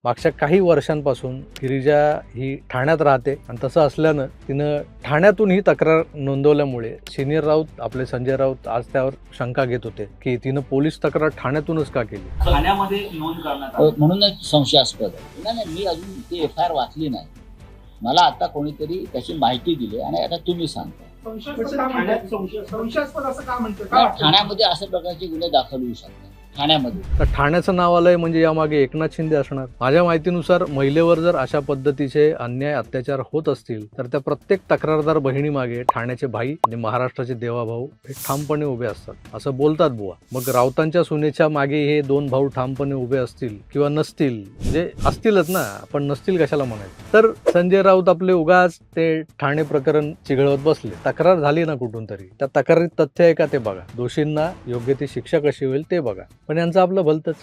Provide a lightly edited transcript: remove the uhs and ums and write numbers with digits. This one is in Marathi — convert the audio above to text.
मागच्या काही वर्षांपासून गिरिजा ही ठाण्यात राहते आणि तसं असल्यानं तिनं ठाण्यातून ही तक्रार नोंदवल्यामुळे सिनियर राऊत आपले संजय राऊत आज त्यावर शंका घेत होते की तिनं पोलीस तक्रार ठाण्यातूनच का केली. ठाण्यामध्ये नोंद करण्यात आली. म्हणूनच संशयास्पद आहे. नाही मी अजून ती FIR वाचली नाही. मला आता कोणीतरी त्याची माहिती दिली आणि आता तुम्ही सांगता. संशयास्पद असं का म्हणतं? ठाण्यामध्ये अशा प्रकारचे गुन्हे दाखल होऊ शकतात ठाण्यामध्ये. तर ठाण्याचं नाव आलंय म्हणजे यामागे एकनाथ शिंदे असणार. माझ्या माहितीनुसार महिलेवर जर अशा पद्धतीचे अन्याय अत्याचार होत असतील तर त्या प्रत्येक तक्रारदार बहिणीमागे ठाण्याचे भाई आणि महाराष्ट्राचे देवाभाऊ हे ठामपणे उभे असतात असं बोलतात बुवा. मग राऊतांच्या सुनेच्या मागे हे दोन भाऊ ठामपणे उभे असतील किंवा नसतील, म्हणजे असतीलच ना, पण नसतील कशाला म्हणायचं. तर संजय राऊत आपले उगाच ते ठाणे प्रकरण चिघळवत बसले. तक्रार झाली ना कुठून तरी, त्या तक्रारीत तथ्य आहे का ते बघा, दोषींना योग्य ती शिक्षा कशी होईल ते बघा, पण यांचं आपलं भलतंच.